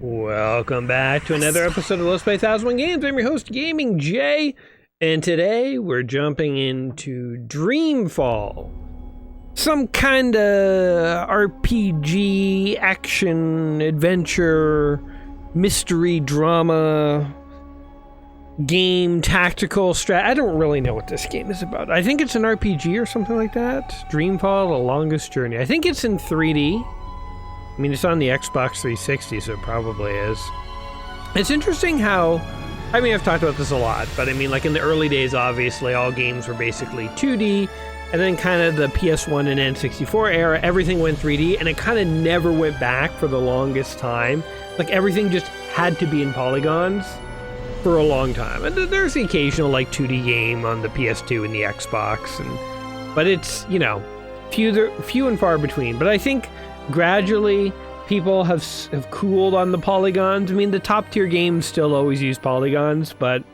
Welcome back to another episode of Let's Play 1001 Games. I'm your host, Gaming Jay, and today we're jumping into Dreamfall. Some kind of RPG, action, adventure, mystery, drama, game, tactical strat. I don't really know what this game is about. I think it's an RPG or something like that. Dreamfall, The Longest Journey. I think it's in 3D. I mean, it's on the Xbox 360, so it probably is. It's interesting how, I mean, I've talked about this a lot, but I mean, like in the early days, obviously, all games were basically 2D, and then kind of the PS1 and N64 era, everything went 3D, and it kind of never went back for the longest time. Like, everything just had to be in polygons for a long time. And there's the occasional, like, 2D game on the PS2 and the Xbox, but it's, you know, few and far between. But I think gradually, people have cooled on the polygons. I mean, the top tier games still always use polygons, but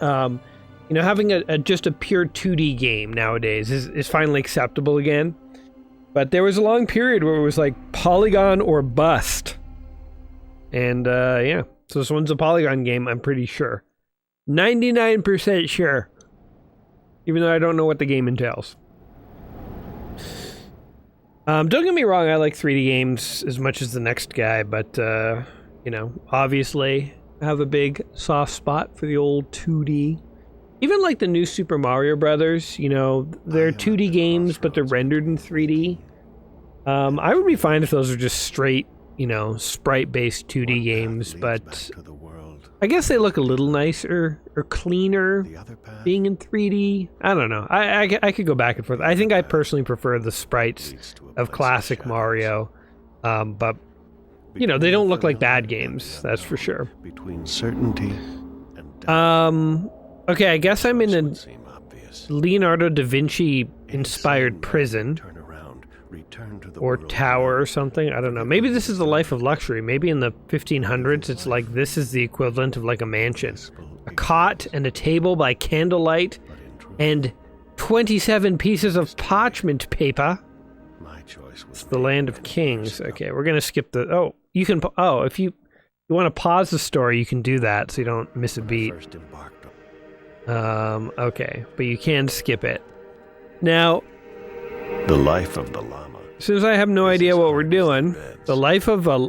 you know, having just a pure 2D game nowadays is finally acceptable again. But there was a long period where it was like polygon or bust, and yeah, so this one's a polygon game. I'm pretty sure, 99% sure, even though I don't know what the game entails. Don't get me wrong, I like 3D games as much as the next guy, but, you know, obviously I have a big soft spot for the old 2D. Even like the new Super Mario Brothers, you know, they're 2D games, but they're rendered in 3D. I would be fine if those were just straight, you know, sprite-based 2D games, but I guess they look a little nicer or cleaner being in 3D. I don't know. I could go back and forth. I think I personally prefer the sprites of classic Mario, but you know, they don't look like bad games, that's for sure. Between certainty and okay, I guess I'm in a Leonardo da Vinci inspired prison or tower or something. I don't know. Maybe this is the life of luxury. Maybe in the 1500s, it's like this is the equivalent of like a mansion. A cot and a table by candlelight and 27 pieces of parchment paper. It's the land of kings. Okay, we're gonna skip the. Oh, you can. Oh, if you want to pause the story, you can do that so you don't miss a beat. Okay, but you can skip it. Now, the life of the llama. Since I have no idea what we're doing, the life of a...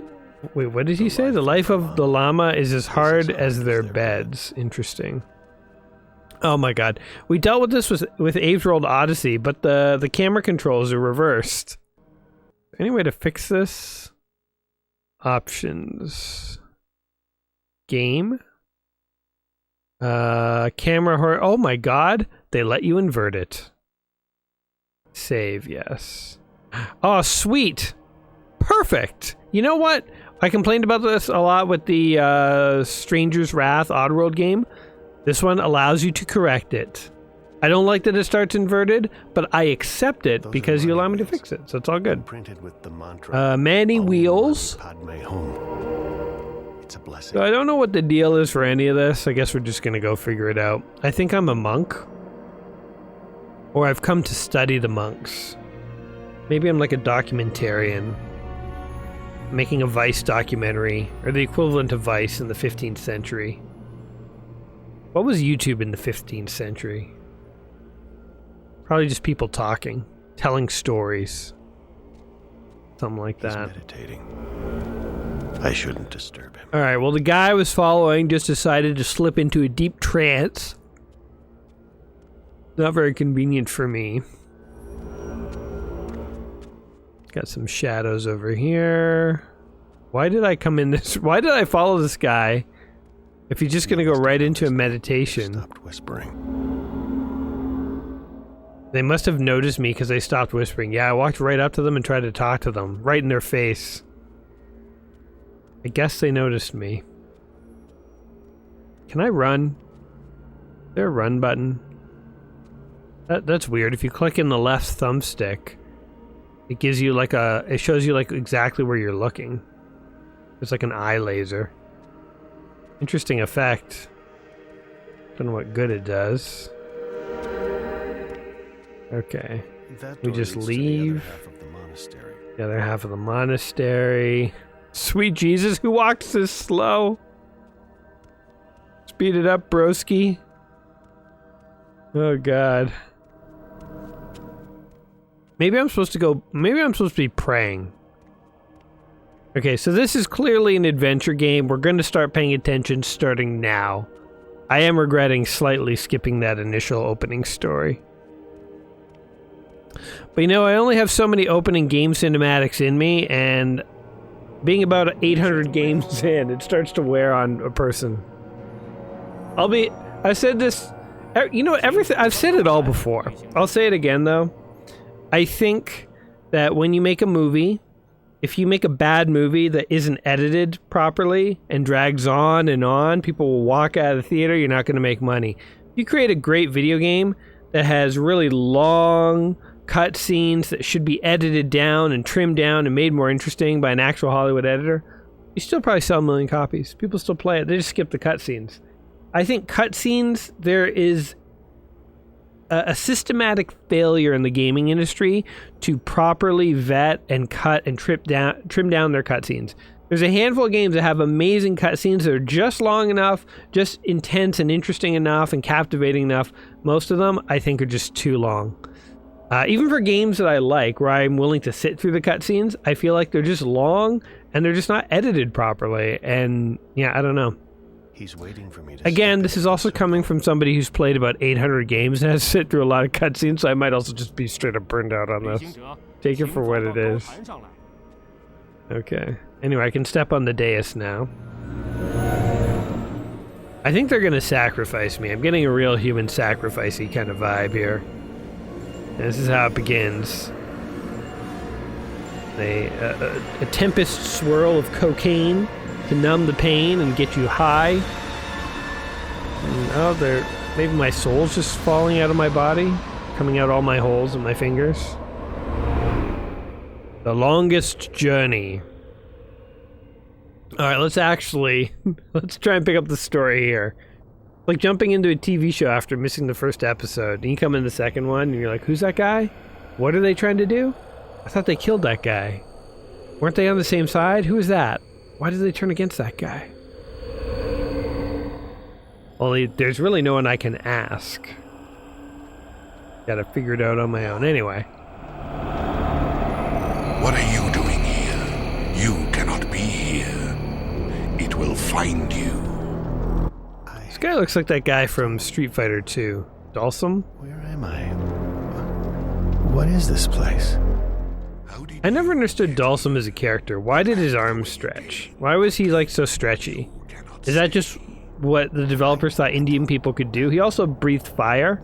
Wait, what did he say? The life of the llama is as hard as their beds. Interesting. Oh my god. We dealt with this with Abe's World Odyssey, but the camera controls are reversed. Any way to fix this? Options. Game? Camera... Oh my god. They let you invert it. Save, yes. Oh, sweet. Perfect. You know what? I complained about this a lot with the Stranger's Wrath Oddworld game. This one allows you to correct it. I don't like that it starts inverted, but I accept it because you allow me to fix it, so it's all good. Manny Wheels. So I don't know what the deal is for any of this. I guess we're just gonna go figure it out. I think I'm a monk. Or I've come to study the monks. Maybe I'm like a documentarian. Making a Vice documentary, or the equivalent of Vice in the 15th century. What was YouTube in the 15th century? Probably just people talking, telling stories. Something like that. He's meditating. I shouldn't disturb him. Alright, well the guy I was following just decided to slip into a deep trance. Not very convenient for me. Got some shadows over here. Why did I come in this? Why did I follow this guy? If he's just gonna go right into a meditation. Stopped whispering. They must have noticed me because they stopped whispering. Yeah, I walked right up to them and tried to talk to them. Right in their face. I guess they noticed me. Can I run? Is there a run button? That's weird. If you click in the left thumbstick, it gives you like a... It shows you like exactly where you're looking. It's like an eye laser. Interesting effect. Don't know what good it does. Okay. That We door just leads to the other leave. half of the monastery. The other half of the monastery. Sweet Jesus, who walks this slow? Speed it up, broski. Oh, God. Maybe I'm supposed to be praying. Okay, so this is clearly an adventure game. We're going to start paying attention starting now. I am regretting slightly skipping that initial opening story. But you know, I only have so many opening game cinematics in me, and being about 800 games in, it starts to wear on a person. I said this, you know, everything, I've said it all before. I'll say it again, though. I think that when you make a movie, if you make a bad movie that isn't edited properly and drags on, people will walk out of the theater, you're not going to make money. If you create a great video game that has really long cut scenes that should be edited down and trimmed down and made more interesting by an actual Hollywood editor, you still probably sell 1 million copies. People still play it. They just skip the cutscenes. I think cutscenes, there is a systematic failure in the gaming industry to properly vet and cut and trim down their cutscenes. There's a handful of games that have amazing cutscenes that are just long enough, just intense and interesting enough and captivating enough. Most of them, I think, are just too long. Even for games that I like, where I'm willing to sit through the cutscenes, I feel like they're just long and they're just not edited properly. And yeah, I don't know. He's waiting for me to Again, this is also coming from somebody who's played about 800 games and has to sit through a lot of cutscenes, so I might also just be straight up burned out on this. Take it for what it is. Okay. Anyway, I can step on the dais now. I think they're gonna sacrifice me. I'm getting a real human sacrificey kind of vibe here. And this is how it begins. A tempest swirl of cocaine to numb the pain and get you high. And, oh, maybe my soul's just falling out of my body, coming out all my holes in my fingers. The longest journey. Alright, let's try and pick up the story here. Like jumping into a TV show after missing the first episode, and you come in the second one, and you're like, who's that guy? What are they trying to do? I thought they killed that guy. Weren't they on the same side? Who is that? Why did they turn against that guy? Well, there's really no one I can ask. Gotta figure it out on my own. Anyway. What are you doing here? You cannot be here. It will find you. This guy looks like that guy from Street Fighter 2. Dalsum? Where am I? What is this place? I never understood Dalsum as a character. Why did his arms stretch? Why was he like so stretchy? Is that just what the developers thought Indian people could do? He also breathed fire.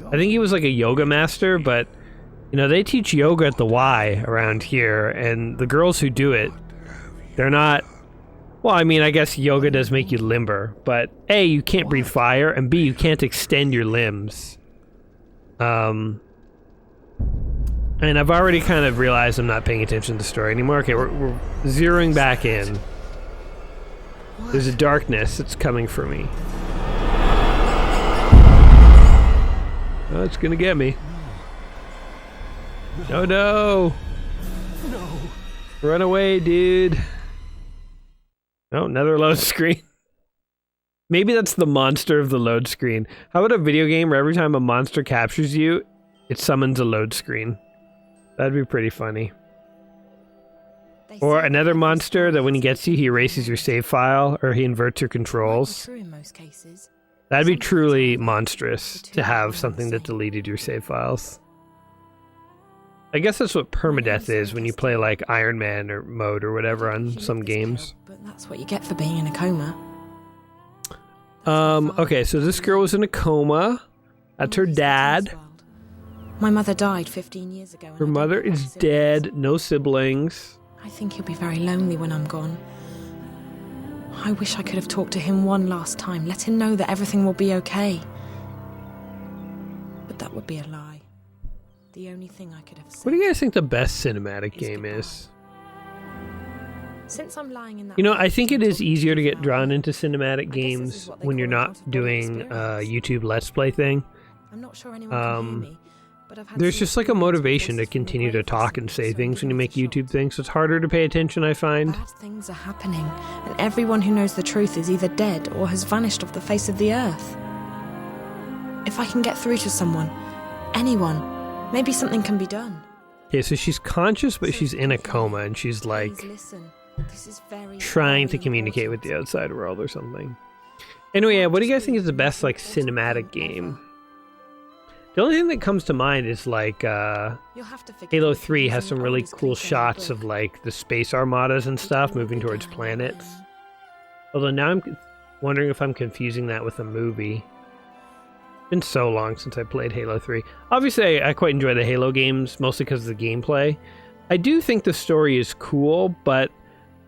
I think he was like a yoga master, but you know, they teach yoga at the Y around here, and the girls who do it, they're not... Well, I mean, I guess yoga does make you limber, but A, you can't breathe fire, and B, you can't extend your limbs. And I've already kind of realized I'm not paying attention to the story anymore. Okay, we're zeroing back in. There's a darkness that's coming for me. Oh, it's gonna get me. Oh no! No! Run away, dude! Oh, another load screen. Maybe that's the monster of the load screen. How about a video game where every time a monster captures you, it summons a load screen? That'd be pretty funny. Or another monster that when he gets you, he erases your save file, or he inverts your controls. That'd be truly monstrous to have something that deleted your save files. I guess that's what permadeath is when you play like Iron Man or mode or whatever on some games. But that's what you get for being in a coma. Okay, so this girl was in a coma. That's her dad. My mother died 15 years ago. Her mother is dead, no siblings. I think he'll be very lonely when I'm gone. I wish I could have talked to him one last time, let him know that everything will be okay. But that would be a lie. The only thing I could have said... What do you guys think the best cinematic game is? Since I'm lying in that... You know, I think it is easier to get drawn into cinematic games when you're not doing a YouTube Let's Play thing. I'm not sure anyone can hear me. there's just like a motivation to continue to talk and say things when you make YouTube things. It's harder to pay attention, I find. Bad things are happening, and everyone who knows the truth is either dead or has vanished off the face of the earth. If I can get through to someone, anyone, maybe something can be done. Okay, so she's conscious, but she's in a coma, and she's like trying to communicate with the outside world or something. Anyway, yeah, what do you guys think is the best like cinematic game? The only thing that comes to mind is like Halo 3 has some really cool shots of like the space armadas and stuff moving towards planets. Although now I'm wondering if I'm confusing that with a movie. It's been so long since I played Halo 3. Obviously, I quite enjoy the Halo games, mostly because of the gameplay. I do think the story is cool, but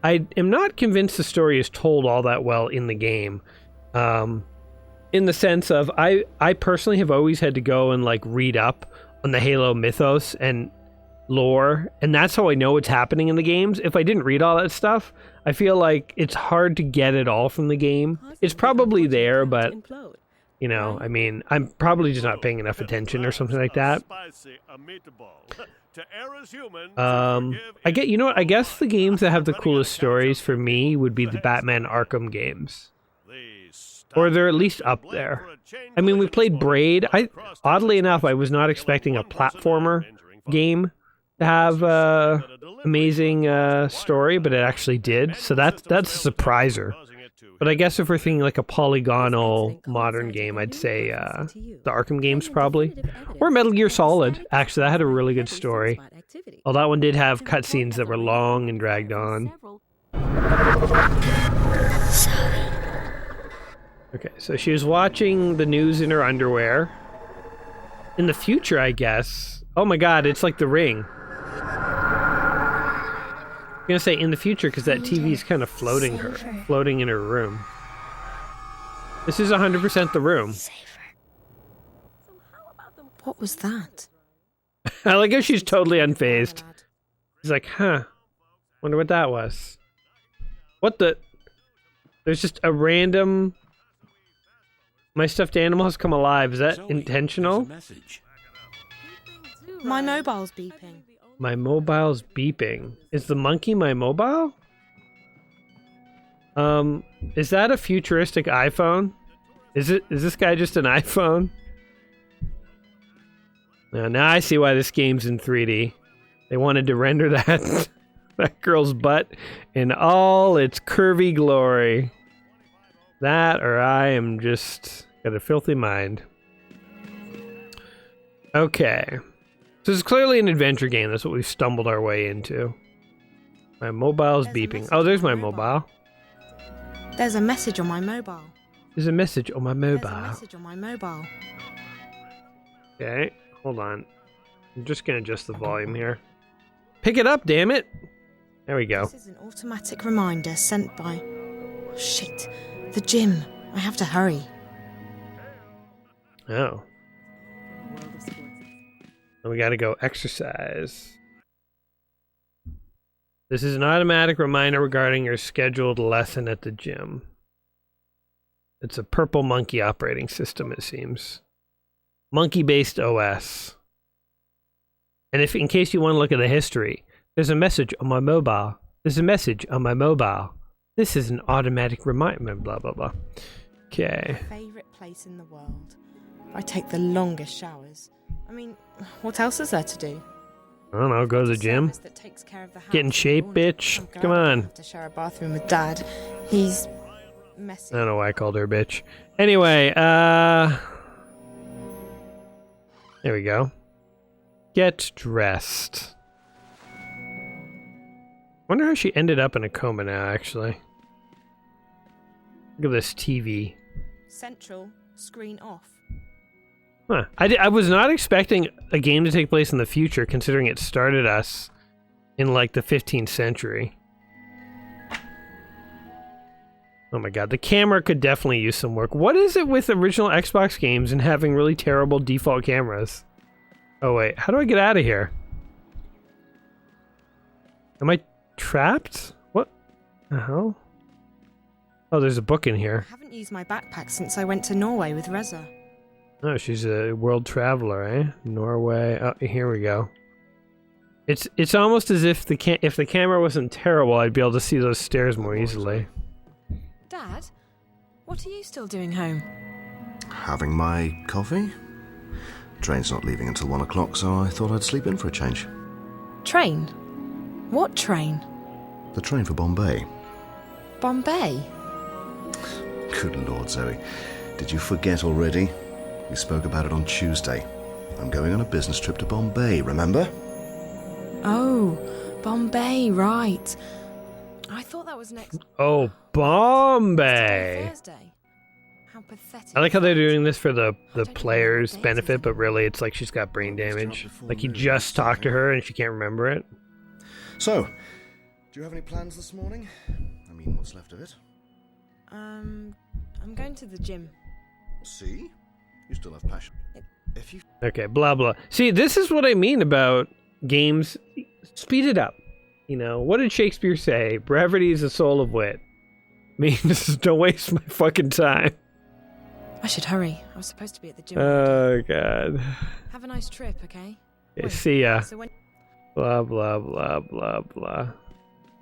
I am not convinced the story is told all that well in the game. In the sense of, I personally have always had to go and like read up on the Halo mythos and lore, and that's how I know what's happening in the games. If I didn't read all that stuff, I feel like it's hard to get it all from the game. It's probably there, but you know, I mean, I'm probably just not paying enough attention or something like that. I get, you know what? I guess the games that have the coolest stories for me would be the Batman Arkham games. Or they're at least up there. I mean, we played Braid. Oddly enough, I was not expecting a platformer game to have amazing story, but it actually did. So that's a surpriser. But I guess if we're thinking like a polygonal modern game, I'd say the Arkham games probably. Or Metal Gear Solid. Actually, that had a really good story. Well, that one did have cutscenes that were long and dragged on. Okay, so she was watching the news in her underwear. In the future, I guess. Oh my god, it's like The Ring. I'm gonna say in the future because that TV's kind of floating in her room. This is 100% The Room. What was that? I like how she's totally unfazed. She's like, huh, wonder what that was. What the? There's just a random... My stuffed animal has come alive. Is that intentional? My mobile's beeping. My mobile's beeping. Is the monkey my mobile? Is that a futuristic iPhone? Is this guy just an iPhone? Now I see why this game's in 3D. They wanted to render that that girl's butt in all its curvy glory. That, or I am just got a filthy mind. Okay. So it's clearly an adventure game. That's what we've stumbled our way into. My mobile's beeping. Oh, there's my mobile. There's a message on my mobile. There's a message on my mobile. There's a message on my mobile. Okay, hold on. I'm just gonna adjust the volume here. Pick it up, damn it! There we go. This is an automatic reminder sent by... Oh, shit. The gym. I have to hurry. Oh. Then we gotta go exercise. This is an automatic reminder regarding your scheduled lesson at the gym. It's a Purple Monkey operating system, it seems. Monkey-based OS. And if, in case you want to look at the history, there's a message on my mobile. There's a message on my mobile. This is an automatic reminder, blah, blah, blah. Okay. Favorite place in the world. I take the longest showers. I mean, what else is there to do? I don't know, go to the gym. Get in shape, bitch. Come on. I have to share a bathroom with Dad. He's messy. I don't know why I called her a bitch. Anyway, there we go. Get dressed. Wonder how she ended up in a coma now, actually. Look at this TV. Central, screen off. Huh. I was not expecting a game to take place in the future, considering it started us in, like, the 15th century. Oh my god, the camera could definitely use some work. What is it with original Xbox games and having really terrible default cameras? Oh wait, how do I get out of here? Am I trapped? What the hell? Oh, there's a book in here. I haven't used my backpack since I went to Norway with Reza. Oh, she's a world traveler, eh? Norway. Oh, here we go. It's almost as if the camera wasn't terrible, I'd be able to see those stairs more easily. Dad, what are you still doing home? Having my coffee? Train's not leaving until 1 o'clock, so I thought I'd sleep in for a change. Train? What train? The train for Bombay. Bombay? Good Lord, Zoe. Did you forget already? We spoke about it on Tuesday. I'm going on a business trip to Bombay, remember? Oh, Bombay, right. I thought that was next... Oh, Bombay! Thursday. How pathetic. I like how they're doing this for the player's benefit, but really it's like she's got brain damage. Like he just talked to her and she can't remember it. So, do you have any plans this morning? I mean, what's left of it? I'm going to the gym. See? You still have passion. If you... Okay, blah blah. See, this is what I mean about games. Speed it up. You know, what did Shakespeare say? Brevity is the soul of wit. Means don't waste my fucking time. I should hurry. I was supposed to be at the gym. Oh, God. Have a nice trip, okay? Okay, see ya. So when... Blah, blah, blah, blah, blah.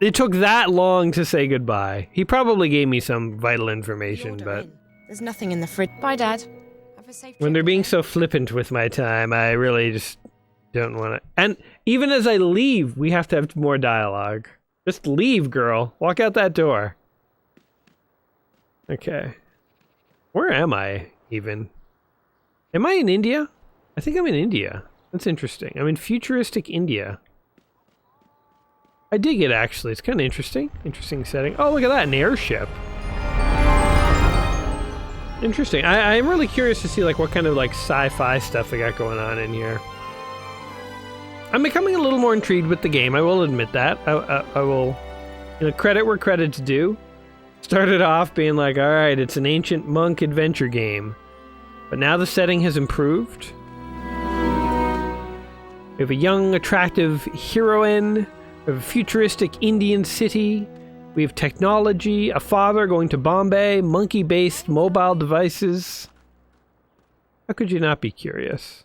It took that long to say goodbye. He probably gave me some vital information, but... There's nothing in the fridge. Bye, Dad. Have a safe trip. When they're being so flippant with my time, I really just don't want to... And even as I leave, we have to have more dialogue. Just leave, girl. Walk out that door. Okay. Where am I, even? Am I in India? I think I'm in India. That's interesting. I'm in futuristic India. I dig it, actually. It's kind of interesting. Interesting setting. Oh, look at that. An airship. Interesting. I'm really curious to see, like, what kind of, like, sci-fi stuff they got going on in here. I'm becoming a little more intrigued with the game. I will admit that. I will, you know, credit where credit's due. Started off being like, all right, it's an ancient monk adventure game. But now the setting has improved. We have a young, attractive heroine. We have a futuristic Indian city. We have technology, a father going to Bombay, monkey-based mobile devices. How could you not be curious?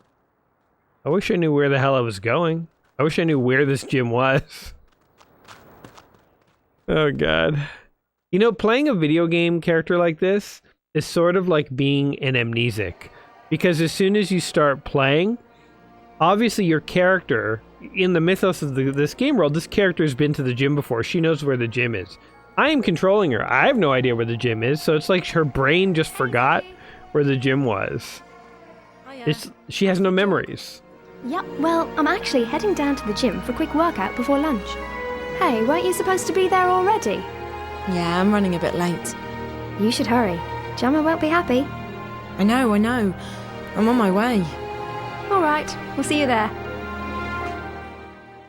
I wish I knew where the hell I was going. I wish I knew where this gym was. Oh, God. You know, playing a video game character like this is sort of like being an amnesic. Because as soon as you start playing, obviously your character, in the mythos of this game world, this character has been to the gym before. She knows where the gym is. I am controlling her. I have no idea where the gym is, so it's like her brain just forgot where the gym was. She has no memories. Yep, well, I'm actually heading down to the gym for a quick workout before lunch. Hey, weren't you supposed to be there already? Yeah, I'm running a bit late. You should hurry. Gemma won't be happy. I know. I'm on my way. All right, we'll see you there.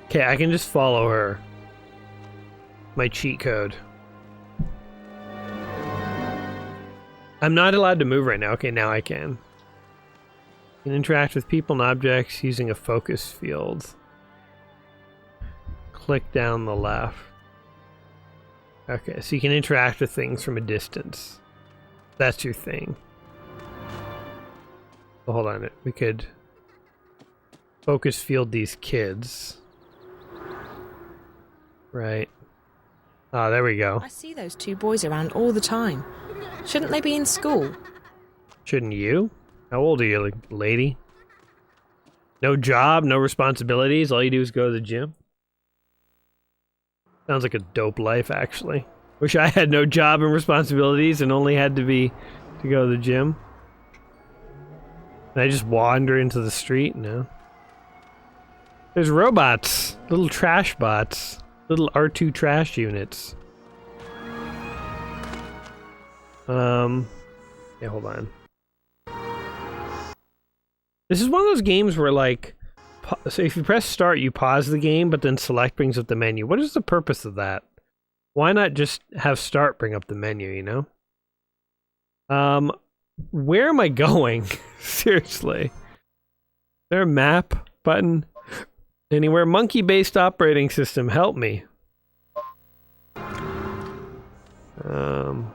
Okay, I can just follow her. My cheat code. I'm not allowed to move right now. Okay, now I can. You can interact with people and objects using a focus field. Click down the left. Okay, so you can interact with things from a distance. That's your thing. Well, hold on. We could focus field these kids. Right. Ah, there we go. I see those two boys around all the time. Shouldn't they be in school? Shouldn't you? How old are you, lady? No job, no responsibilities, all you do is go to the gym? Sounds like a dope life, actually. Wish I had no job and responsibilities and only had to go to the gym. And I just wander into the street? No. There's robots. Little trash bots. Little R2 trash units. Yeah, hold on. This is one of those games where, like, so if you press start, you pause the game, but then select brings up the menu. What is the purpose of that? Why not just have start bring up the menu, you know? Where am I going? Seriously. Is there a map button? Anywhere? Monkey-based operating system, help me. How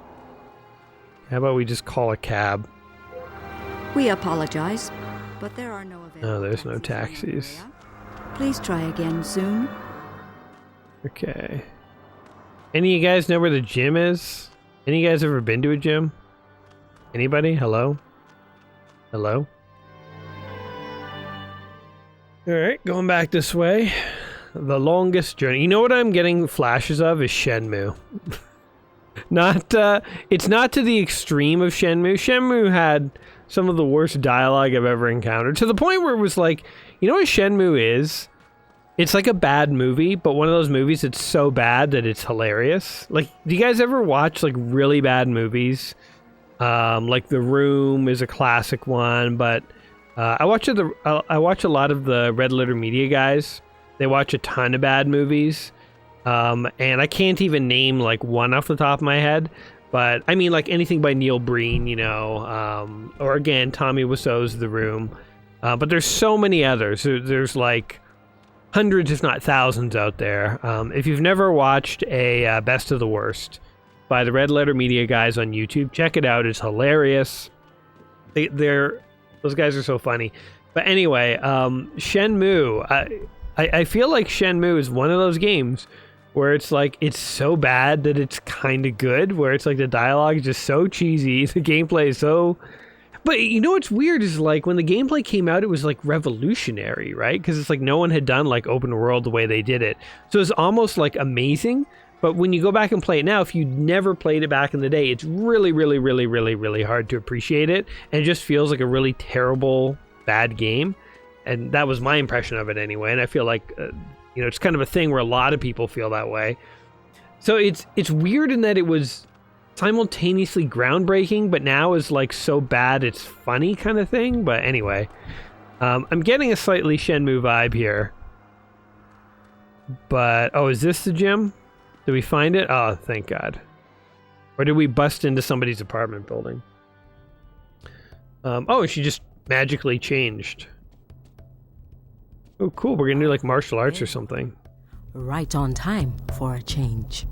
about we just call a cab? We apologize, but there are no available. No, there's no taxis in the taxis. area. Please try again soon. Okay. Any of you guys know where the gym is? Any of you guys ever been to a gym? Anybody? Hello? Hello? Alright, going back this way. The longest journey. You know what I'm getting flashes of is Shenmue. It's not to the extreme of Shenmue. Shenmue had some of the worst dialogue I've ever encountered. To the point where it was like, you know what Shenmue is? It's like a bad movie, but one of those movies that's so bad that it's hilarious. Like, do you guys ever watch like really bad movies? Like The Room is a classic one, but I watch a lot of the Red Letter Media guys. They watch a ton of bad movies, and I can't even name like one off the top of my head. But I mean, like anything by Neil Breen, you know, or again Tommy Wiseau's The Room. But there's so many others. There's like hundreds, if not thousands, out there. If you've never watched a Best of the Worst by the Red Letter Media guys on YouTube, check it out. It's hilarious. Those guys are so funny. But anyway, Shenmue. I feel like Shenmue is one of those games where it's like it's so bad that it's kind of good. Where it's like the dialogue is just so cheesy, the gameplay is so. But you know what's weird is like when the gameplay came out, it was like revolutionary, right? Because it's like no one had done like open world the way they did it, so it's almost like amazing. But when you go back and play it now, if you never played it back in the day, it's really, really, really, really, really hard to appreciate it, and it just feels like a really terrible, bad game. And that was my impression of it anyway. And I feel like, it's kind of a thing where a lot of people feel that way. So it's weird in that it was simultaneously groundbreaking, but now is like so bad it's funny kind of thing. But anyway, I'm getting a slightly Shenmue vibe here. But, oh, is this the gym? Did we find it? Oh, thank God. Or did we bust into somebody's apartment building? Oh, she just magically changed. Oh, cool. We're going to do like martial arts or something. Right on time for a change.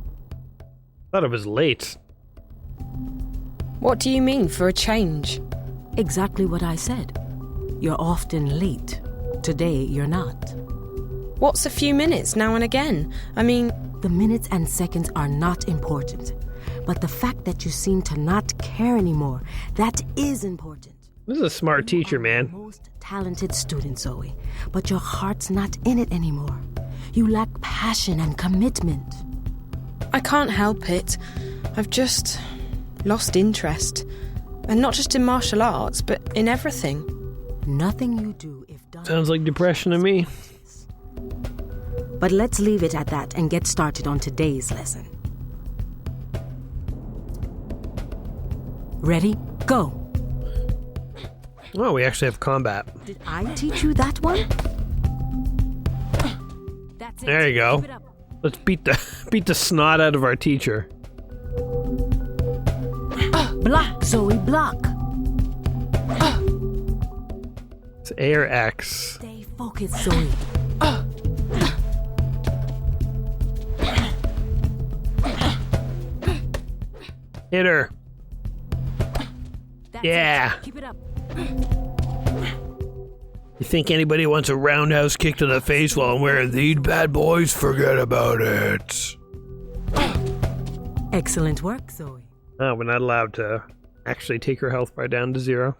Thought it was late. What do you mean, for a change? Exactly what I said. You're often late. Today, you're not. What's a few minutes now and again? I mean... The minutes and seconds are not important. But the fact that you seem to not care anymore, that is important. This is a smart teacher, man. Most talented student, Zoe, but your heart's not in it anymore. You lack passion and commitment. I can't help it. I've just lost interest. And not just in martial arts, but in everything. Nothing you do, if done... Sounds like depression to me. But let's leave it at that and get started on today's lesson. Ready? Go! Oh, we actually have combat. Did I teach you that one? That's it. There you go. Let's beat the snot out of our teacher. Block, Zoe, block. It's A or X. Stay focused, Zoe. Hit her. That's Yeah. it. Keep it up. You think anybody wants a roundhouse kick to the face while I'm wearing these bad boys? Forget about it. Excellent work, Zoe. Oh, we're not allowed to actually take her health bar down to 0.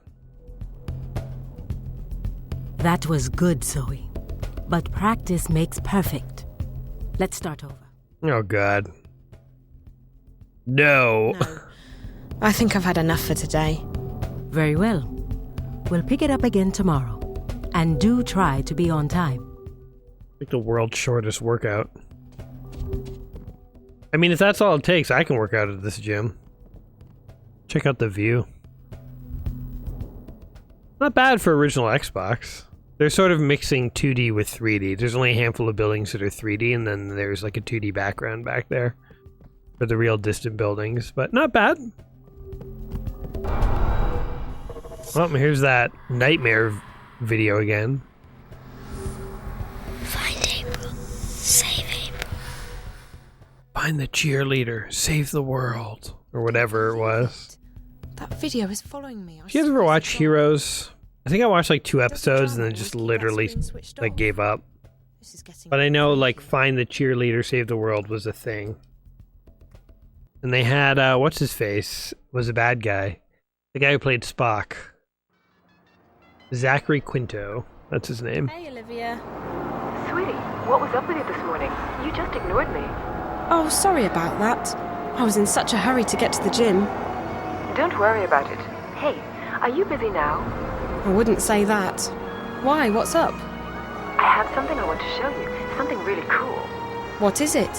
That was good, Zoe. But practice makes perfect. Let's start over. Oh, God. No. No. I think I've had enough for today. Very well. We'll pick it up again tomorrow. And do try to be on time. Like the world's shortest workout. I mean, if that's all it takes, I can work out at this gym. Check out the view. Not bad for original Xbox. They're sort of mixing 2D with 3D. There's only a handful of buildings that are 3D, and then there's like a 2D background back there for the real distant buildings, but not bad. Well, here's that nightmare video again. Find April. Save April. Find the cheerleader. Save the world. Or whatever it was. That video is following me. Did you guys ever watch Heroes? I think I watched like 2 episodes and then just literally like gave up. But I know like Find the Cheerleader, Save the World was a thing. And they had, what's his face? Was a bad guy. The guy who played Spock. Zachary Quinto. That's his name. Hey, Olivia. Sweetie, what was up with you this morning? You just ignored me. Oh, sorry about that. I was in such a hurry to get to the gym. Don't worry about it. Hey, are you busy now? I wouldn't say that. Why? What's up? I have something I want to show you. Something really cool. What is it?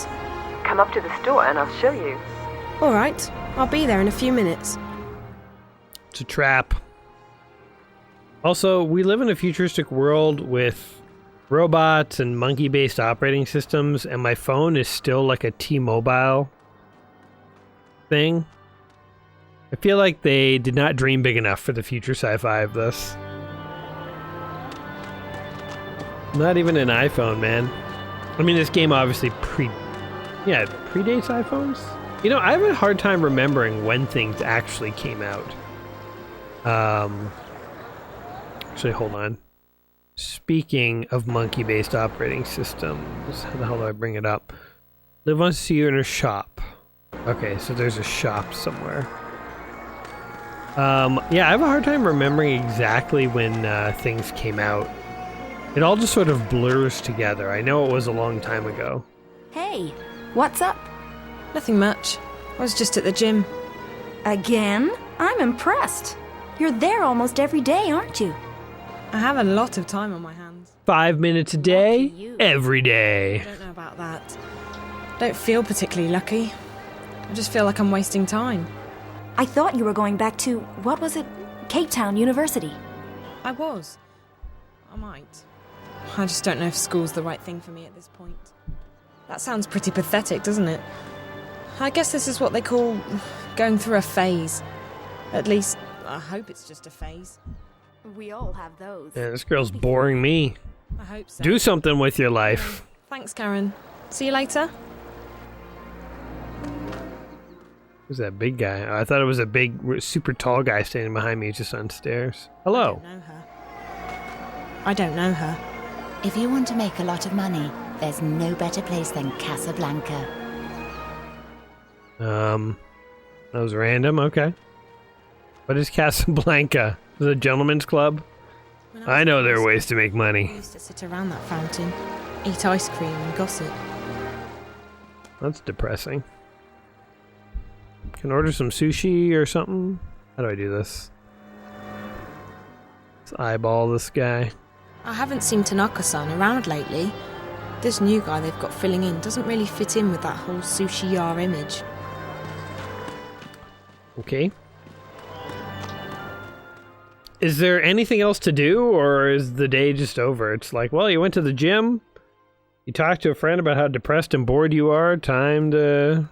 Come up to the store and I'll show you. All right. I'll be there in a few minutes. It's a trap. Also, we live in a futuristic world with robots and monkey-based operating systems, and my phone is still like a T-Mobile thing. I feel like they did not dream big enough for the future sci-fi of this. Not even an iPhone, man. I mean, this game obviously predates iPhones. You know, I have a hard time remembering when things actually came out. Actually, hold on. Speaking of monkey-based operating systems, how the hell do I bring it up? Liv wants to see you in her shop. Okay, so there's a shop somewhere. Yeah, I have a hard time remembering exactly when things came out. It all just sort of blurs together. I know it was a long time ago. Hey, what's up? Nothing much. I was just at the gym. Again? I'm impressed. You're there almost every day, aren't you? I have a lot of time on my hands. 5 minutes a day, every day. I don't know about that. I don't feel particularly lucky. I just feel like I'm wasting time. I thought you were going back to, what was it? Cape Town University. I was. I might. I just don't know if school's the right thing for me at this point. That sounds pretty pathetic, doesn't it? I guess this is what they call going through a phase. At least, I hope it's just a phase. We all have those. Yeah, this girl's boring me. I hope so. Do something with your life. Thanks, Karen. See you later. Who's that big guy? Oh, I thought it was a big, super tall guy standing behind me just on stairs. Hello. I don't know her. If you want to make a lot of money, there's no better place than Casablanca. That was random. Okay. What is Casablanca? Is it a gentleman's club? I know there are ways to make money. I used to sit around that fountain, eat ice cream and gossip. That's depressing. Can I order some sushi or something? How do I do this? Let's eyeball this guy. I haven't seen Tanaka-san around lately. This new guy they've got filling in doesn't really fit in with that whole sushi-yar image. Okay. Is there anything else to do, or is the day just over? It's like, well, you went to the gym, you talked to a friend about how depressed and bored you are, time to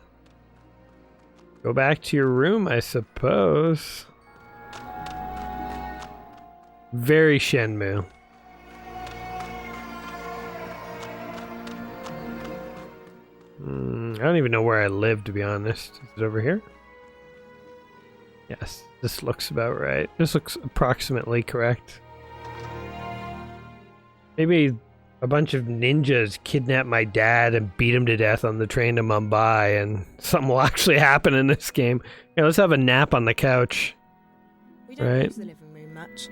go back to your room, I suppose. Very Shenmue. I don't even know where I live, to be honest. Is it over here? Yes, this looks about right. This looks approximately correct. Maybe a bunch of ninjas kidnap my dad and beat him to death on the train to Mumbai, and something will actually happen in this game. Here, let's have a nap on the couch. We don't use the living room much.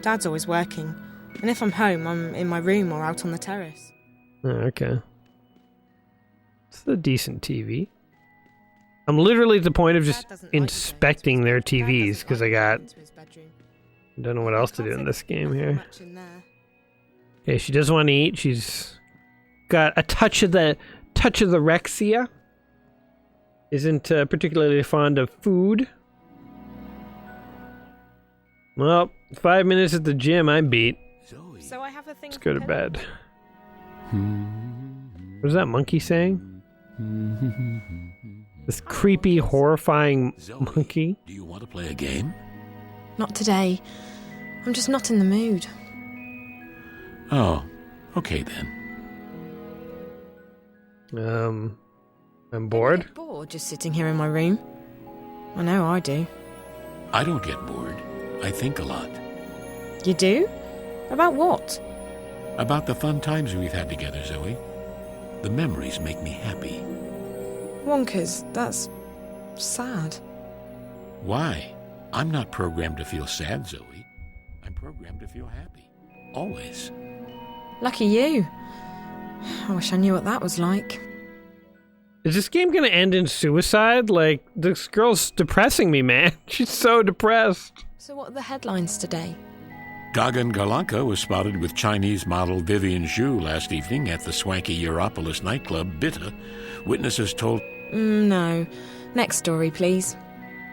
Dad's always working, and if I'm home, I'm in my room or out on the terrace. Oh, okay. It's a decent TV. I'm literally at the point of just inspecting their TVs because I don't know what else to do in this game here. Okay, she doesn't want to eat. She's got a touch of the rexia. Isn't particularly fond of food. Well, 5 minutes at the gym, I'm beat. So I have a thing. Let's go to bed. What is that monkey saying? This creepy, horrifying monkey. Do you want to play a game? Not today. I'm just not in the mood. Oh, okay then. I'm bored. Bored just sitting here in my room. I know I do. I don't get bored. I think a lot. You do? About what? About the fun times we've had together, Zoe. The memories make me happy. Wonkers, that's sad. Why? I'm not programmed to feel sad, Zoe. I'm programmed to feel happy. Always. Lucky you. I wish I knew what that was like. Is this game gonna end in suicide? Like, this girl's depressing me, man. She's so depressed. So what are the headlines today? Gagan Galanka was spotted with Chinese model Vivian Zhu last evening at the swanky Europolis nightclub Bitta. Witnesses told... No. Next story, please.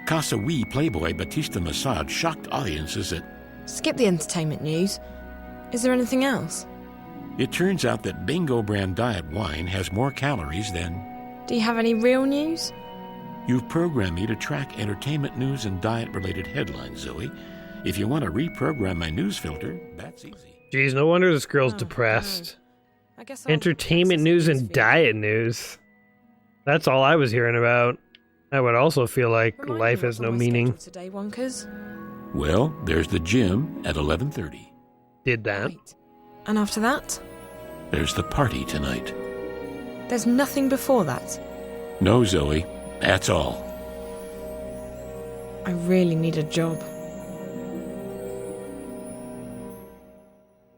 Kasawi playboy Batista Masad shocked audiences at... Skip the entertainment news. Is there anything else? It turns out that Bingo brand diet wine has more calories than... Do you have any real news? You've programmed me to track entertainment news and diet-related headlines, Zoe. If you want to reprogram my news filter, that's easy. Jeez, no wonder this girl's depressed. No. I guess Entertainment news and diet news. That's all I was hearing about. I would also feel like life has no meaning. Today, Wonkers? Well, there's the gym at 11:30. Did that. Right. And after that? There's the party tonight. There's nothing before that? No, Zoe. That's all. I really need a job.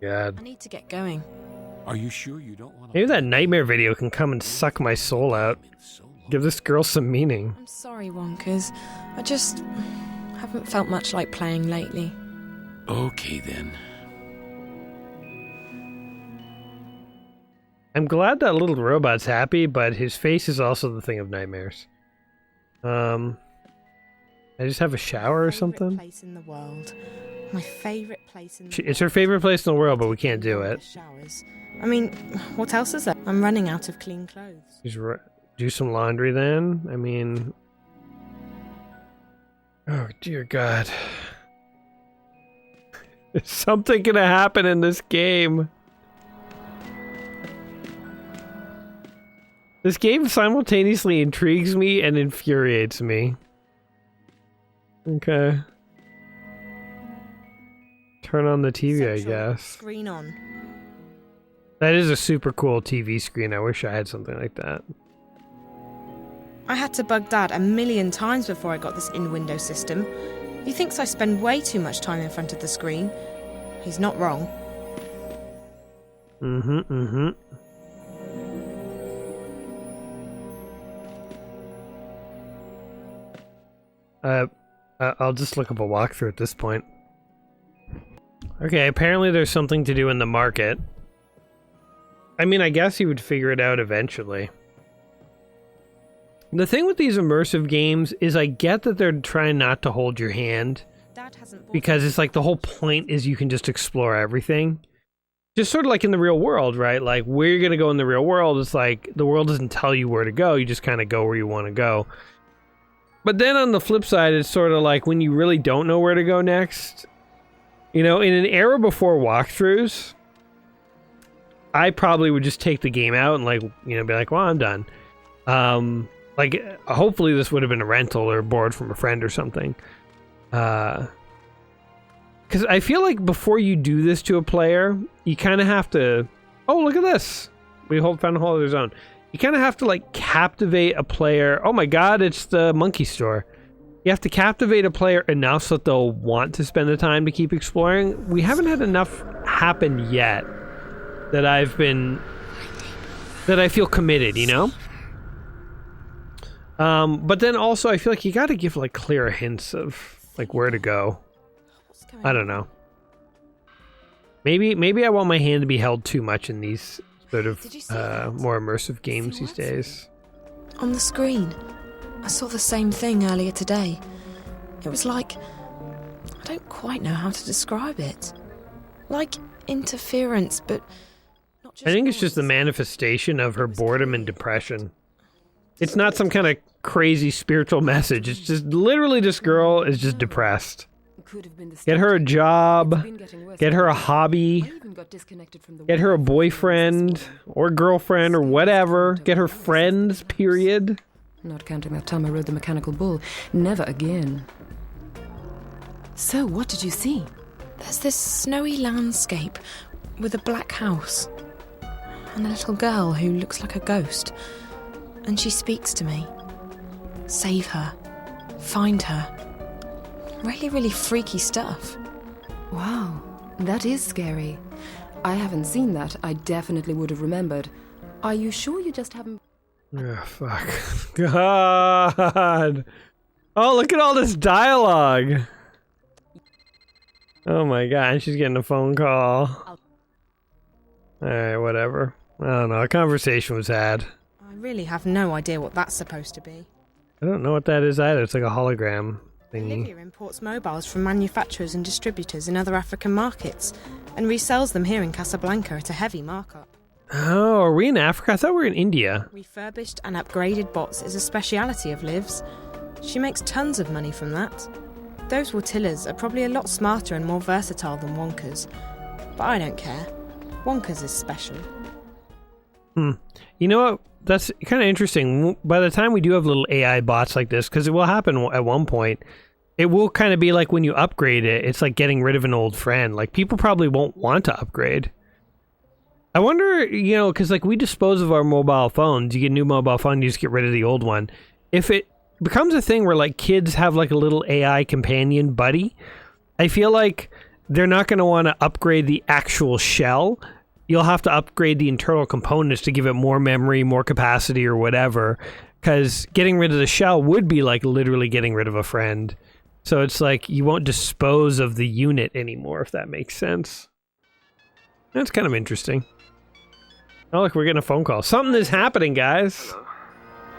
God. I need to get going. Are you sure you don't want to... Maybe that nightmare video can come and suck my soul out. Give this girl some meaning. I'm sorry, Wonkers. I just haven't felt much like playing lately. Okay, then. I'm glad that little robot's happy, but his face is also the thing of nightmares. I just have a shower or something? Place in the world. My favorite place in the world. It's her favorite place in the world, but we can't do it. Showers. I mean, what else is there? I'm running out of clean clothes. Just do some laundry then? I mean... Oh, dear God. Is something gonna happen in this game? This game simultaneously intrigues me and infuriates me. Okay. Turn on the TV, I guess. Screen on. That is a super cool TV screen. I wish I had something like that. I had to bug Dad a million times before I got this in-window system. He thinks I spend way too much time in front of the screen. He's not wrong. I'll just look up a walkthrough at this point. Okay, apparently there's something to do in the market. I mean, I guess you would figure it out eventually. The thing with these immersive games is I get that they're trying not to hold your hand. Because it's like the whole point is you can just explore everything. Just sort of like in the real world, right? Like, where you're going to go in the real world, it's like the world doesn't tell you where to go. You just kind of go where you want to go. But then on the flip side, it's sort of like when you really don't know where to go next. You know, in an era before walkthroughs, I probably would just take the game out and, like, you know, be like, well, I'm done. Like, hopefully this would have been a rental or borrowed from a friend or something. Because I feel like before you do this to a player, you kind of have to... Oh, look at this! We found a whole other zone. You kind of have to, like, captivate a player. Oh my god, it's the monkey store. You have to captivate a player enough so that they'll want to spend the time to keep exploring. We haven't had enough happen yet that I feel committed, you know? But then also I feel like you gotta give, like, clear hints of, like, where to go. I don't know. Maybe I want my hand to be held too much in these sort of more immersive games these days. On the screen, I saw the same thing earlier today. It was like... I don't quite know how to describe it. Like interference, but not just... I think it's just the manifestation of her boredom and depression. It's not some kind of crazy spiritual message. It's just literally this girl is just depressed. Get her a job, get her a hobby, get her a boyfriend or girlfriend or whatever, get her friends, period. Not counting that time I rode the mechanical bull. Never again. So, what did you see? There's this snowy landscape with a black house and a little girl who looks like a ghost. And she speaks to me. Save her. Find her. Really, really freaky stuff. Wow, that is scary. I haven't seen that. I definitely would have remembered. Are you sure you just haven't... Oh, fuck. God. Oh, look at all this dialogue. Oh my god, and she's getting a phone call. Alright, whatever. I don't know, a conversation was had. I really have no idea what that's supposed to be. I don't know what that is either. It's like a hologram thingy. Olivia imports mobiles from manufacturers and distributors in other African markets and resells them here in Casablanca at a heavy markup. Oh, are we in Africa? I thought we were in India. Refurbished and upgraded bots is a speciality of Liv's. She makes tons of money from that. Those Wartillas are probably a lot smarter and more versatile than Wonkas. But I don't care. Wonkas is special. You know what? That's kind of interesting. By the time we do have little AI bots like this, because it will happen at one point, it will kind of be like when you upgrade it, it's like getting rid of an old friend. Like, people probably won't want to upgrade. I wonder, you know, because like we dispose of our mobile phones. You get a new mobile phone, you just get rid of the old one. If it becomes a thing where like kids have like a little AI companion buddy, I feel like they're not going to want to upgrade the actual shell. You'll have to upgrade the internal components to give it more memory, more capacity, or whatever. Because getting rid of the shell would be like literally getting rid of a friend. So it's like you won't dispose of the unit anymore, if that makes sense. That's kind of interesting. Oh, look, we're getting a phone call. Something is happening, guys. Hello?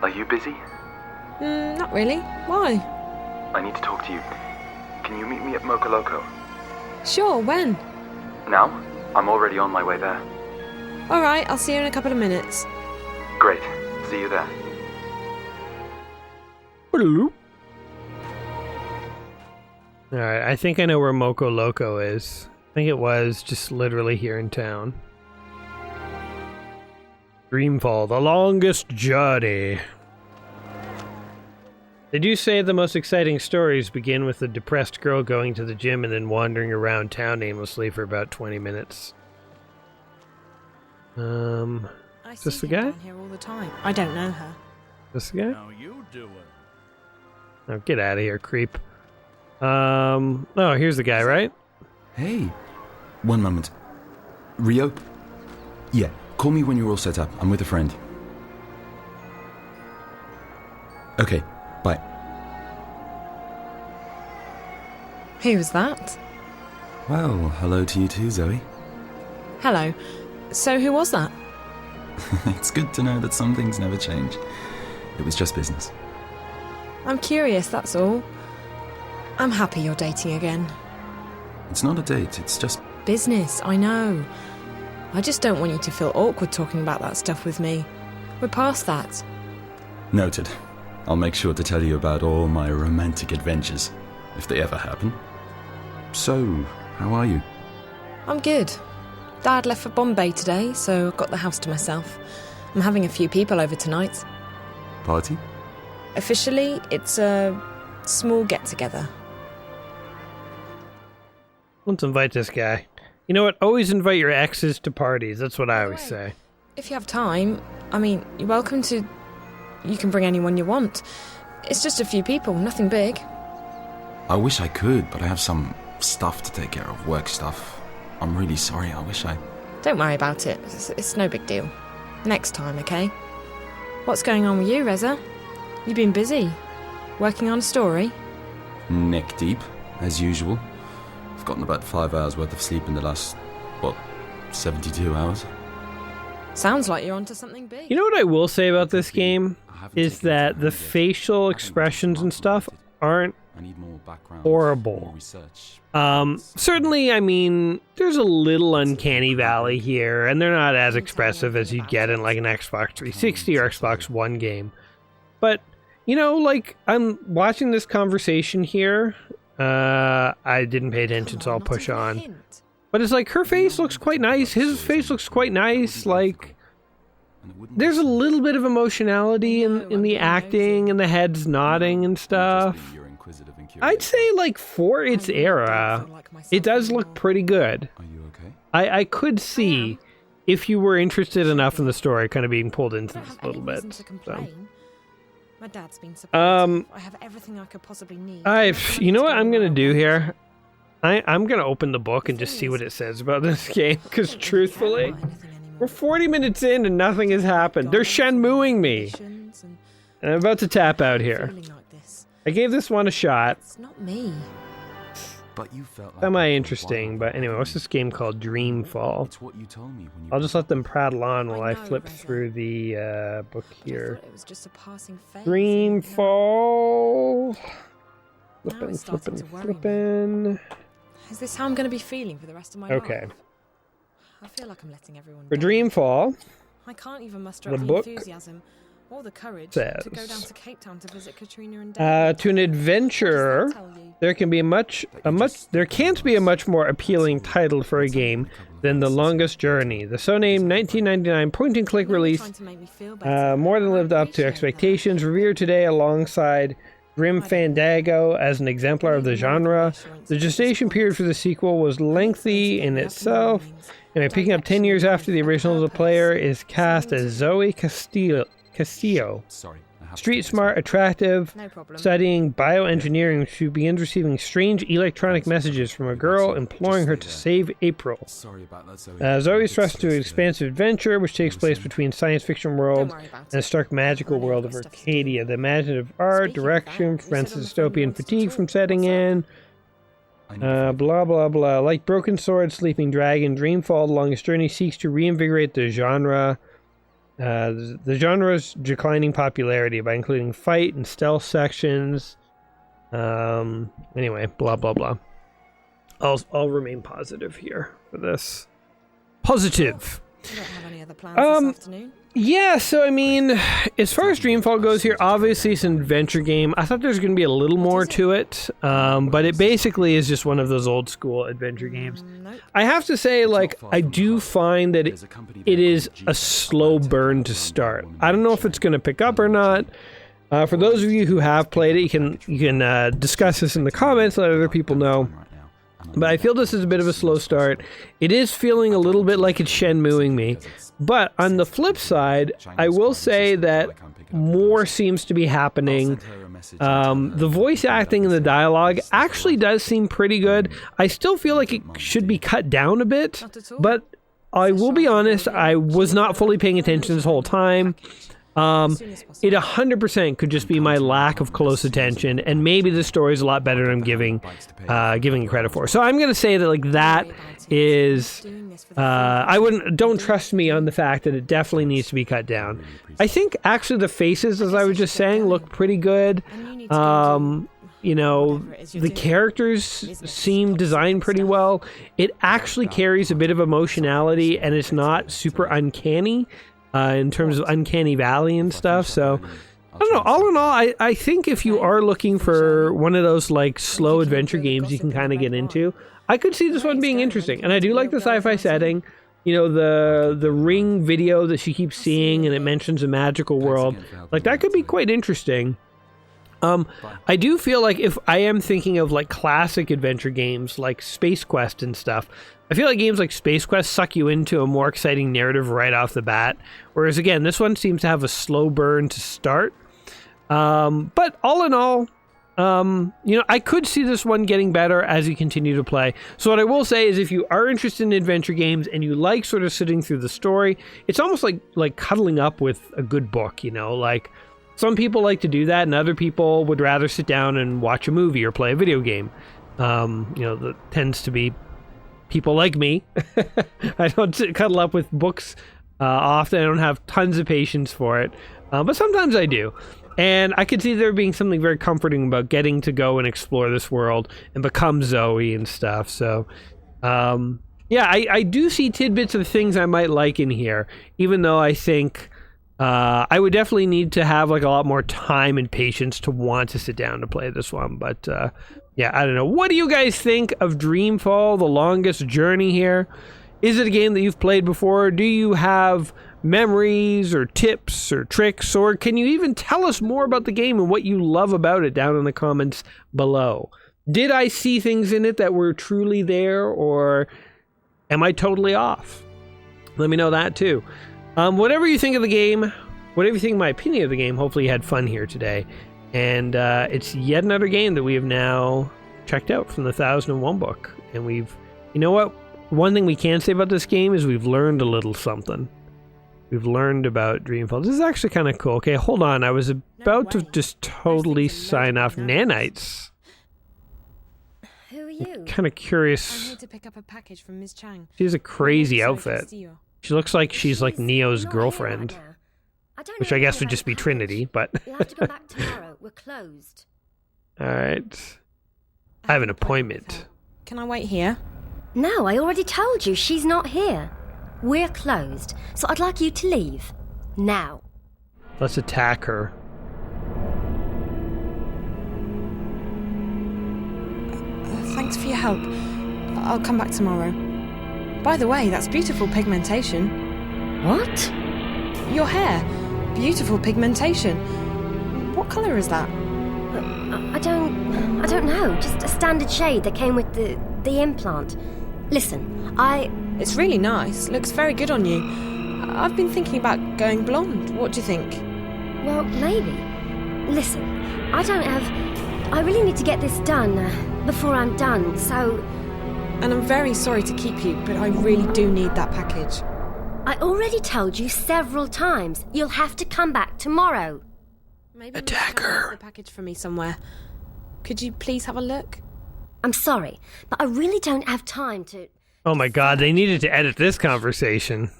Are you busy? Not really. Why? I need to talk to you. Can you meet me at Mocha Loco? Sure, when? Now? I'm already on my way there. Alright, I'll see you in a couple of minutes. Great. See you there. Alright, I think I know where Moco Loco is. I think it was just literally here in town. Dreamfall, the longest journey. They do say the most exciting stories begin with a depressed girl going to the gym and then wandering around town aimlessly for about 20 minutes. Is this the guy? Down here all the time. I don't know her. This the guy? How you doing? Oh, get out of here, creep. Oh, here's the guy, right? Hey. One moment. Rio? Yeah, call me when you're all set up. I'm with a friend. Okay, bye. Who was that? Well, hello to you too, Zoe. Hello. So who was that? It's good to know that some things never change. It was just business. I'm curious, that's all. I'm happy you're dating again. It's not a date, it's just... Business, I know. I just don't want you to feel awkward talking about that stuff with me. We're past that. Noted. I'll make sure to tell you about all my romantic adventures, if they ever happen. So, how are you? I'm good. Dad left for Bombay today, so I've got the house to myself. I'm having a few people over tonight. Party? Officially, it's a small get-together. Let's invite this guy. You know what? Always invite your exes to parties. That's what I always say. If you have time, I mean, you're welcome to... You can bring anyone you want. It's just a few people, nothing big. I wish I could, but I have some stuff to take care of, work stuff. I'm really sorry, I wish I... Don't worry about it. It's no big deal. Next time, okay? What's going on with you, Reza? You've been busy. Working on a story? Neck deep, as usual. I've gotten about 5 hours worth of sleep in the last, 72 hours. Sounds like you're onto something big. You know what I will say about this game? Is that the facial expressions and stuff aren't horrible. Certainly, I mean, there's a little uncanny valley here, and they're not as expressive as you'd get in like an Xbox 360 or Xbox One game. But, you know, like, I'm watching this conversation here. I didn't pay attention, so I'll push on. But it's like, her face looks quite nice, his face looks quite nice, like... There's a little bit of emotionality in the acting, and the heads nodding and stuff. I'd say, like, for its era, it does look pretty good. Are you okay? I could see, if you were interested enough in the story, kind of being pulled into this a little bit. So. My dad's been supportive. I have everything I could possibly need. You know what I'm going to do here? I'm going to open the book and just see what it says about this game, because truthfully, we're 40 minutes in and nothing has happened. They're Shenmuing me. And I'm about to tap out here. I gave this one a shot. It's not me. But you felt like Semi-interesting, but anyway, what's this game called? Dreamfall. It's what you told me when you I'll just let them prattle on while I flip through the book here. It was just a passing phase. Dreamfall. Flippin'. Is this how I'm going to be feeling for the rest of my life? Okay. I feel like I'm letting everyone For down. Dreamfall, I can't even muster the up the book enthusiasm or the courage says, to go down to Cape Town to visit Katrina and David. to an adventure, there can't be a much more appealing title for a game than The Longest Journey. The so-named 1999 point-and-click release more than lived up to expectations. Revered today alongside Grim Fandango as an exemplar of the genre. The gestation period for the sequel was lengthy in itself, and by picking up 10 years after the original, the player is cast as Zoe Castillo. Street smart, attractive, studying bioengineering, she begins receiving strange electronic messages from a girl imploring her to save April. Zoe is thrust into an expansive adventure which takes place between science fiction world and a stark magical world of Arcadia. The imaginative art, direction prevents the dystopian fatigue from setting in. Blah blah blah. Like Broken Sword, Sleeping Dragon, Dreamfall, The Longest Journey seeks to reinvigorate the genre. The genre's declining popularity by including fight and stealth sections. Anyway, blah blah blah. I'll remain positive here for this. Positive. You don't have any other plans this afternoon? Yeah, so I mean, as far as Dreamfall goes here, obviously it's an adventure game. I thought there was going to be a little more to it, but it basically is just one of those old school adventure games. I have to say, like, I do find that it is a slow burn to start. I don't know if it's going to pick up or not. For those of you who have played it, you can discuss this in the comments, let other people know. But I feel this is a bit of a slow start. It is feeling a little bit like it's Shenmuing me. But on the flip side, I will say that more seems to be happening. The voice acting and the dialogue actually does seem pretty good. I still feel like it should be cut down a bit. But I will be honest, I was not fully paying attention this whole time. It 100% could just be my lack of close attention, and maybe the story is a lot better than I'm giving it credit for. So I'm going to say that, like, that is, don't trust me on the fact that it definitely needs to be cut down. I think actually the faces, as I was just saying, look pretty good. You know, the characters seem designed pretty well. It actually carries a bit of emotionality, and it's not super uncanny. In terms of Uncanny Valley and stuff, so I don't know. All in all, I think if you are looking for one of those like slow adventure games you can kind of get into, I could see this one being interesting. And I do like the sci-fi setting. You know, the Ring video that she keeps seeing, and it mentions a magical world. Like, that could be quite interesting. I do feel like if I am thinking of like classic adventure games like Space Quest and stuff, I feel like games like Space Quest suck you into a more exciting narrative right off the bat. Whereas again, this one seems to have a slow burn to start. But all in all, you know, I could see this one getting better as you continue to play. So what I will say is, if you are interested in adventure games and you like sort of sitting through the story, it's almost like cuddling up with a good book, you know, like some people like to do that and other people would rather sit down and watch a movie or play a video game. You know, that tends to be people like me. I don't cuddle up with books often. I don't have tons of patience for it, but sometimes I do. And I could see there being something very comforting about getting to go and explore this world and become Zoe and stuff. So, yeah, I do see tidbits of things I might like in here, even though I think I would definitely need to have like a lot more time and patience to want to sit down to play this one. But yeah, I don't know. What do you guys think of Dreamfall, The Longest Journey here? Is it a game that you've played before? Do you have memories or tips or tricks, or can you even tell us more about the game and what you love about it down in the comments below? Did I see things in it that were truly there, or am I totally off? Let me know that too. Whatever you think of the game, whatever you think of my opinion of the game, hopefully you had fun here today. And it's yet another game that we have now checked out from the 1001 book. And you know what? One thing we can say about this game is we've learned a little something. We've learned about Dreamfall. This is actually kind of cool. Okay, hold on. I was about to just totally sign off nanites. Who are you? Kind of curious. I'm here to pick up a package from Ms. Chang. She has a crazy outfit. She looks like she's like Neo's girlfriend. Which I guess would just be Trinity, but... You'll have to go back tomorrow. We're closed. Alright. I have an appointment. Can I wait here? No, I already told you she's not here. We're closed, so I'd like you to leave. Now. Let's attack her. Thanks for your help. I'll come back tomorrow. By the way, that's beautiful pigmentation. What? Your hair. Beautiful pigmentation. What colour is that? I don't know. Just a standard shade that came with the implant. Listen, It's really nice. Looks very good on you. I've been thinking about going blonde. What do you think? Well, maybe. Listen, I really need to get this done before I'm done, so... And I'm very sorry to keep you, but I really do need that package. I already told you several times. You'll have to come back tomorrow. Maybe attack her. The package for me somewhere. Could you please have a look? I'm sorry, but I really don't have time to... Oh my god, they needed to edit this conversation.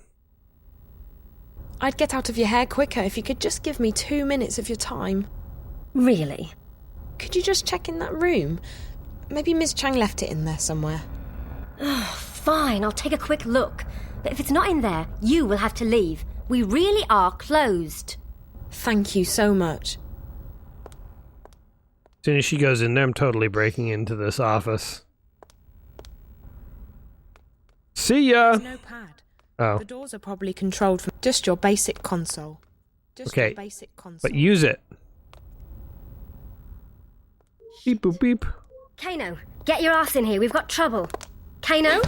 I'd get out of your hair quicker if you could just give me 2 minutes of your time. Really? Could you just check in that room? Maybe Ms. Chang left it in there somewhere. Fine, I'll take a quick look. But if it's not in there, you will have to leave. We really are closed. Thank you so much. As soon as she goes in there, I'm totally breaking into this office. See ya! There's no pad. Oh. The doors are probably controlled from just your basic console. Okay, your basic console. But use it. Beep boop beep. Kano, get your ass in here. We've got trouble. Kano?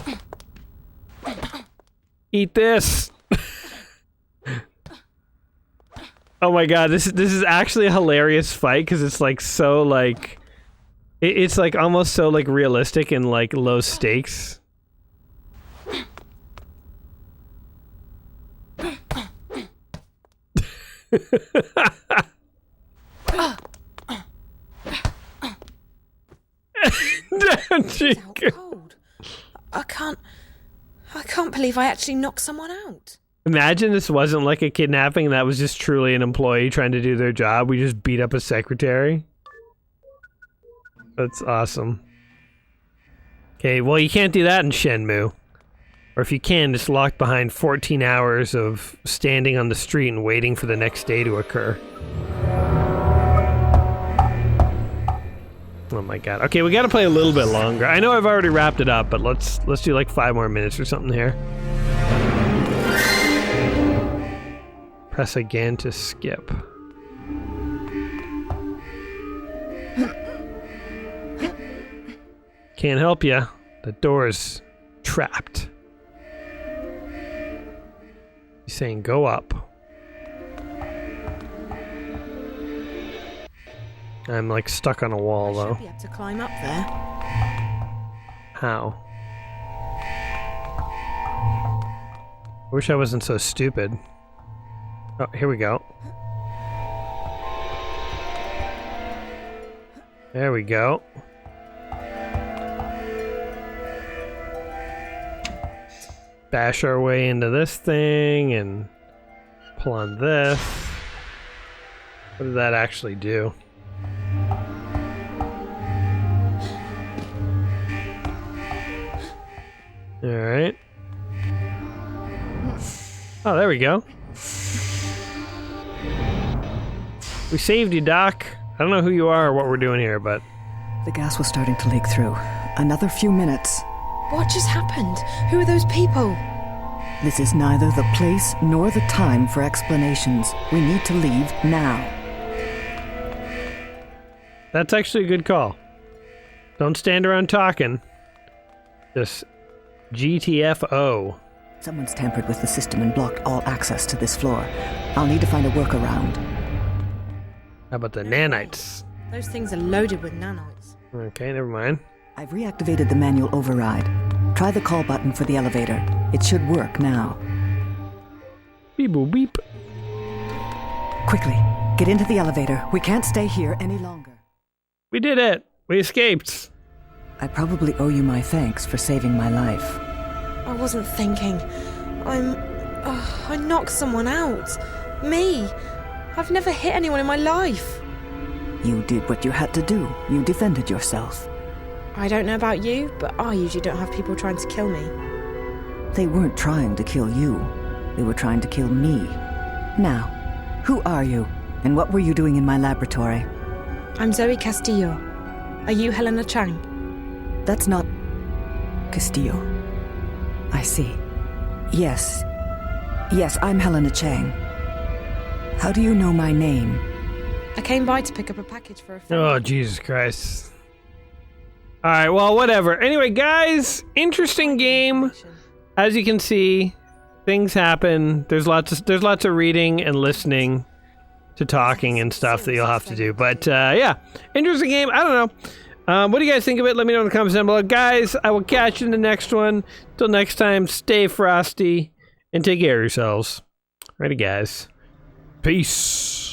Eat this! Oh my god, this is actually a hilarious fight because it's like so like... It's like almost so like realistic and like low stakes. Cold. I can't believe I actually knocked someone out. Imagine this wasn't like a kidnapping, that was just truly an employee trying to do their job. We just beat up a secretary. That's awesome. Okay, well you can't do that in Shenmue. Or if you can, just locked behind 14 hours of standing on the street and waiting for the next day to occur. Oh my god. Okay, we gotta play a little bit longer. I know I've already wrapped it up, but let's do like 5 more minutes or something here. Press again to skip. Can't help ya. The door's trapped. He's saying go up. I'm like stuck on a wall though. I should be able to climb up there. How? I wish I wasn't so stupid. Oh, here we go. There we go. Bash our way into this thing and pull on this. What did that actually do? Alright. Oh, there we go. We saved you, Doc. I don't know who you are or what we're doing here, but... The gas was starting to leak through. Another few minutes. What just happened? Who are those people? This is neither the place nor the time for explanations. We need to leave now. That's actually a good call. Don't stand around talking. Just GTFO. Someone's tampered with the system and blocked all access to this floor. I'll need to find a workaround. How about the nanites? Those things are loaded with nanites. Okay, never mind. I've reactivated the manual override. Try the call button for the elevator. It should work now. Beep boop beep. Quickly, get into the elevator. We can't stay here any longer. We did it! We escaped! I probably owe you my thanks for saving my life. I wasn't thinking. I knocked someone out. Me. I've never hit anyone in my life. You did what you had to do. You defended yourself. I don't know about you, but I usually don't have people trying to kill me. They weren't trying to kill you. They were trying to kill me. Now, who are you? And what were you doing in my laboratory? I'm Zoe Castillo. Are you Helena Chang? That's not... Castillo. I see. Yes. Yes, I'm Helena Chang. How do you know my name? I came by to pick up a package for a friend. Oh, Jesus Christ. Alright, well, whatever. Anyway, guys, interesting game. As you can see, things happen. There's lots of reading and listening to talking and stuff that you'll have to do. But, yeah, interesting game. I don't know. What do you guys think of it? Let me know in the comments down below. Guys, I will catch you in the next one. Till next time, stay frosty and take care of yourselves. Alrighty, guys. Peace.